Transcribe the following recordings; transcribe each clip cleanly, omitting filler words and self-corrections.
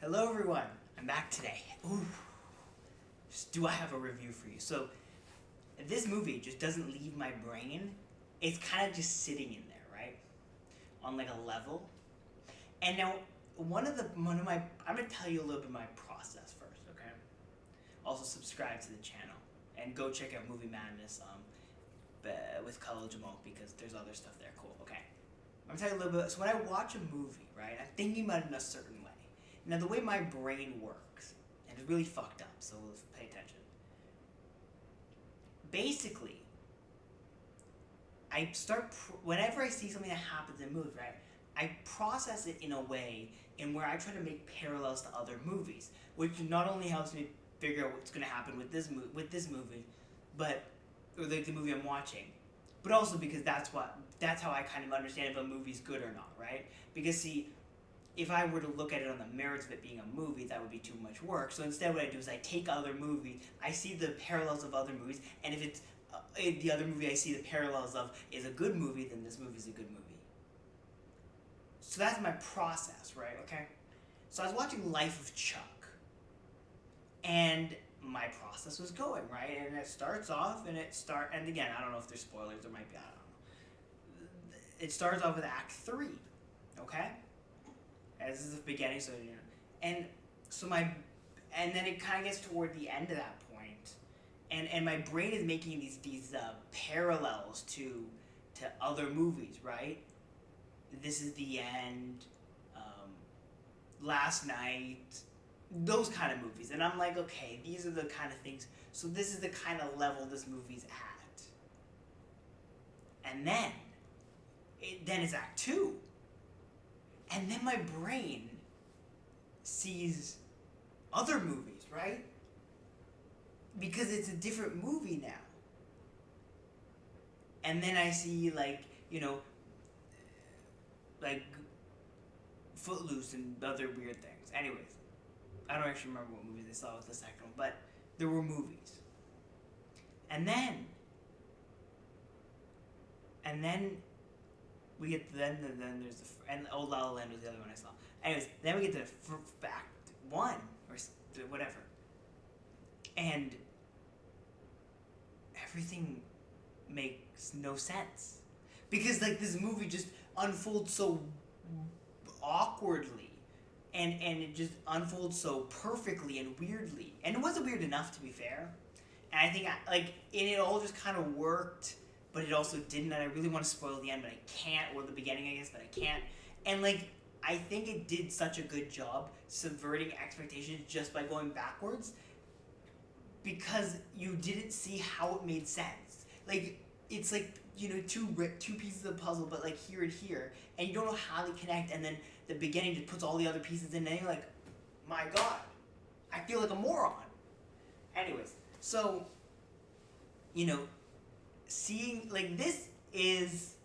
Hello everyone, I'm back today. Ooh, do I have a review for you? So, this movie just doesn't leave my brain. It's kind of just sitting in there, right? On like a level. And now, I'm gonna tell you a little bit of my process first, okay? Also, subscribe to the channel and go check out Movie Madness with Khalil because there's other stuff there. Cool, okay? I'm gonna tell you a little bit. So when I watch a movie, right, I'm thinking about it in a certain way. Now, the way my brain works, and it's really fucked up, so let's pay attention. Basically, whenever I see something that happens in a movie, right, I process it in a way in where I try to make parallels to other movies, which not only helps me figure out what's going to happen with this movie, but or the movie I'm watching, but also because that's how I kind of understand if a movie's good or not, right? Because see, if I were to look at it on the merits of it being a movie, that would be too much work. So instead, what I do is I take other movies, I see the parallels of other movies, and if it's the other movie I see the parallels of is a good movie, then this movie's a good movie. So that's my process, right? Okay. So I was watching Life of Chuck, and my process was going right, and it starts off, and again, I don't know if there's spoilers. There might be. I don't know. It starts off with Act 3, okay. This is the beginning, so you know, and so and then it kind of gets toward the end of that point, and my brain is making these parallels to other movies, right? This is the end, last night, those kind of movies, and I'm like, okay, these are the kind of things. So this is the kind of level this movie's at, and then it's Act 2. And then my brain sees other movies, right? Because it's a different movie now. And then I see, like Footloose and other weird things. Anyways, I don't actually remember what movies I saw with the second one, but there were movies. And then we get then there's and Old La La Land was the other one I saw. Anyways, then we get to Act 1 or whatever, and everything makes no sense because like this movie just unfolds so awkwardly, and it just unfolds so perfectly and weirdly, and it wasn't weird enough to be fair, and I think it all just kind of worked. But it also didn't, and I really want to spoil the end, but I can't, or the beginning, I guess, but I can't. And, I think it did such a good job subverting expectations just by going backwards, because you didn't see how it made sense. It's two pieces of the puzzle, but, here and here, and you don't know how they connect, and then the beginning just puts all the other pieces in, and you're like, my God, I feel like a moron. Anyways, so, seeing this is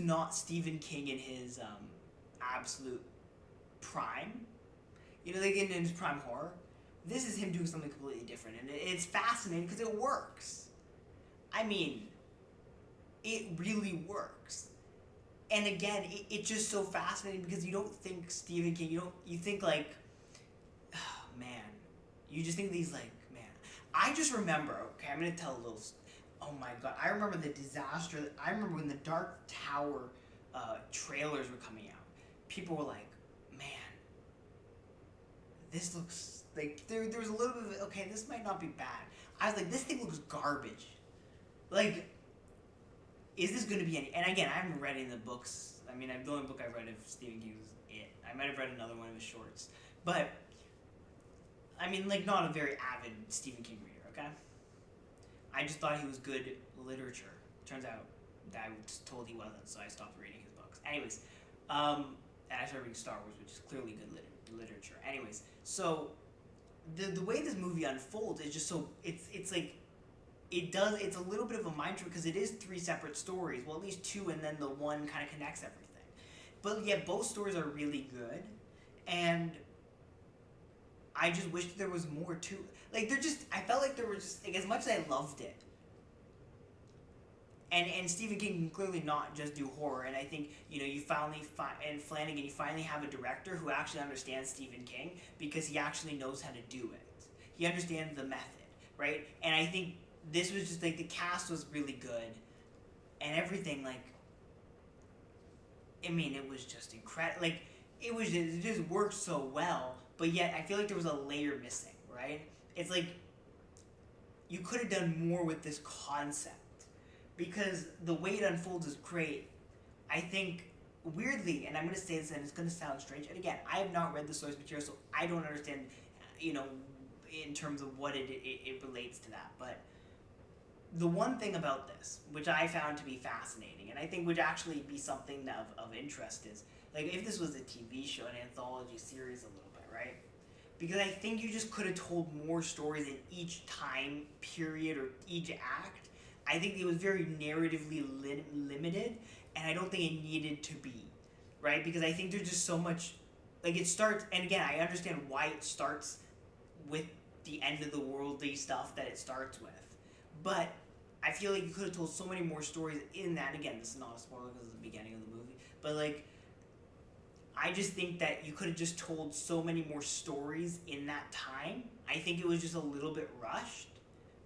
not Stephen King in his absolute prime, in his prime horror. This is him doing something completely different, and it's fascinating because it works. I mean, it really works. And again, it's just so fascinating because you don't think Stephen King, you think oh man, you just think these I just remember, okay, I'm going to tell a little, oh my God, I remember the disaster, I remember when the Dark Tower trailers were coming out, people were like, man, this looks, there was a little bit of, okay, this might not be bad. I was like, this thing looks garbage. Is this going to be any, and again, I haven't read any of the books, I mean, the only book I read of Stephen King was It. I might have read another one of his shorts, but I mean, not a very avid Stephen King reader, okay? I just thought he was good literature. Turns out I was told he wasn't, so I stopped reading his books. Anyways, and I started reading Star Wars, which is clearly good literature. Anyways, so the way this movie unfolds is just so, it's a little bit of a mind trip because it is 3 separate stories. Well, at least 2, and then the one kind of connects everything. But yet both stories are really good, and I just wish there was more to I felt like there was just as much as I loved it, and Stephen King can clearly not just do horror. And I think you finally and Flanagan, you finally have a director who actually understands Stephen King because he actually knows how to do it. He understands the method, right? And I think this was just like the cast was really good, and everything like. I mean, it was just incredible. Like it just worked so well, but yet I feel like there was a layer missing, right? It's like you could have done more with this concept because the way it unfolds is great. I think weirdly, and I'm going to say this and it's going to sound strange, and again, I have not read the source material, so I don't understand, in terms of what it relates to that. But the one thing about this, which I found to be fascinating, and I think would actually be something of interest, is like if this was a TV show, an anthology series, a little bit, right? Because I think you just could have told more stories in each time period or each act. I think it was very narratively limited, and I don't think it needed to be, right? Because I think there's just so much, like it starts, and again, I understand why it starts with the end of the worldly stuff that it starts with, but I feel like you could have told so many more stories in that. Again, this is not a spoiler because it's the beginning of the movie, but like, I just think that you could have just told so many more stories in that time. I think it was just a little bit rushed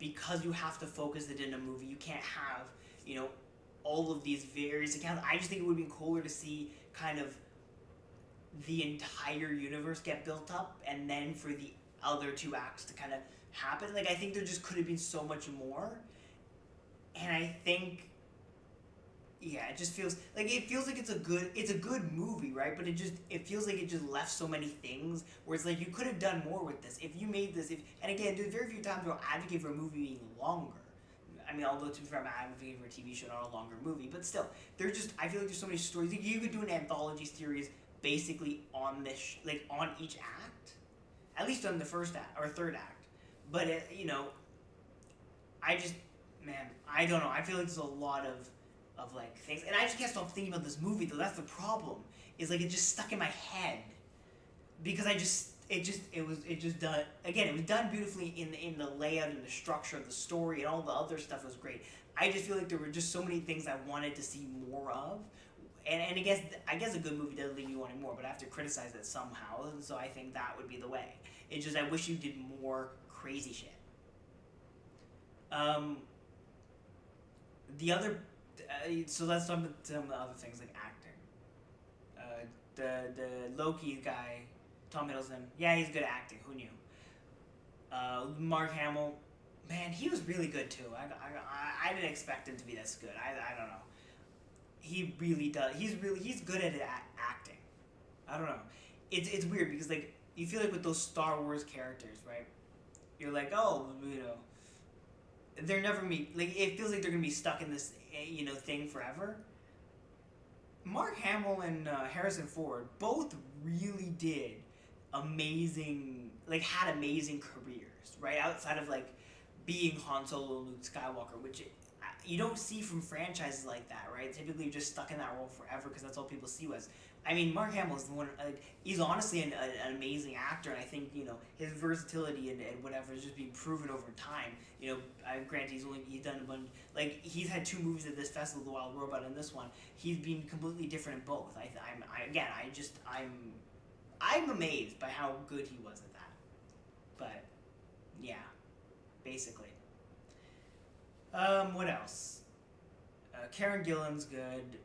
because you have to focus it in a movie. You can't have, all of these various accounts. I just think it would be cooler to see kind of the entire universe get built up and then for the other two acts to kind of happen. Like, I think there just could have been so much more. And I think, yeah, it just feels like it's a good movie, right? But it feels like it just left so many things where it's like you could have done more with this if you made this. And again, there's very few times where I'll advocate for a movie being longer. I mean, although to be fair, I'm advocating for a TV show, not a longer movie, but still, I feel like there's so many stories. You could do an anthology series basically on this, on each act, at least on the first act or third act. But I just, man, I don't know. I feel like there's a lot of like things, and I just can't stop thinking about this movie though. That's the problem. Is like it just stuck in my head because it was done again. It was done beautifully in the layout and the structure of the story, and all the other stuff was great. I just feel like there were just so many things I wanted to see more of, and I guess a good movie does leave you wanting more, but I have to criticize it somehow, and so I think that would be the way. It's just I wish you did more crazy shit. The other, so let's talk about some of the other things like acting. The Loki guy, Tom Hiddleston, yeah, he's good at acting. Who knew? Mark Hamill, man, he was really good too. I didn't expect him to be this good. I don't know. He really does. He's good at acting. I don't know. It's weird because like you feel like with those Star Wars characters, right? You're like, oh, they're never like it feels like they're gonna be stuck in this thing forever. Mark Hamill and Harrison Ford both really did had amazing careers, right? Outside of like being Han Solo and Luke Skywalker, which you don't see from franchises like that, right? Typically, you're just stuck in that role forever because that's all people see was. I mean, Mark Hamill is the one. He's honestly an amazing actor, and I think his versatility and whatever has just been proven over time. Granted, he's done a bunch. Like he's had 2 movies at this festival, The Wild Robot, and this one. He's been completely different in both. I'm amazed by how good he was at that. But yeah, basically. What else? Karen Gillan's good.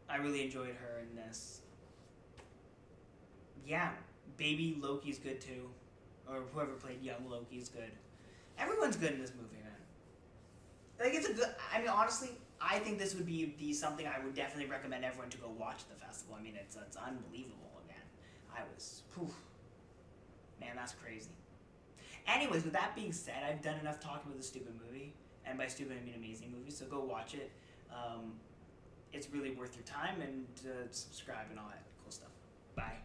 I really enjoyed her in this. Yeah, baby Loki's good too, or whoever played young Loki's good. Everyone's good in this movie, man. Like it's a good. I mean, honestly, I think this would be something I would definitely recommend everyone to go watch at the festival. I mean, it's unbelievable. Again, man, that's crazy. Anyways, with that being said, I've done enough talking about the stupid movie, and by stupid I mean amazing movie. So go watch it. It's really worth your time, and subscribe and all that cool stuff. Bye.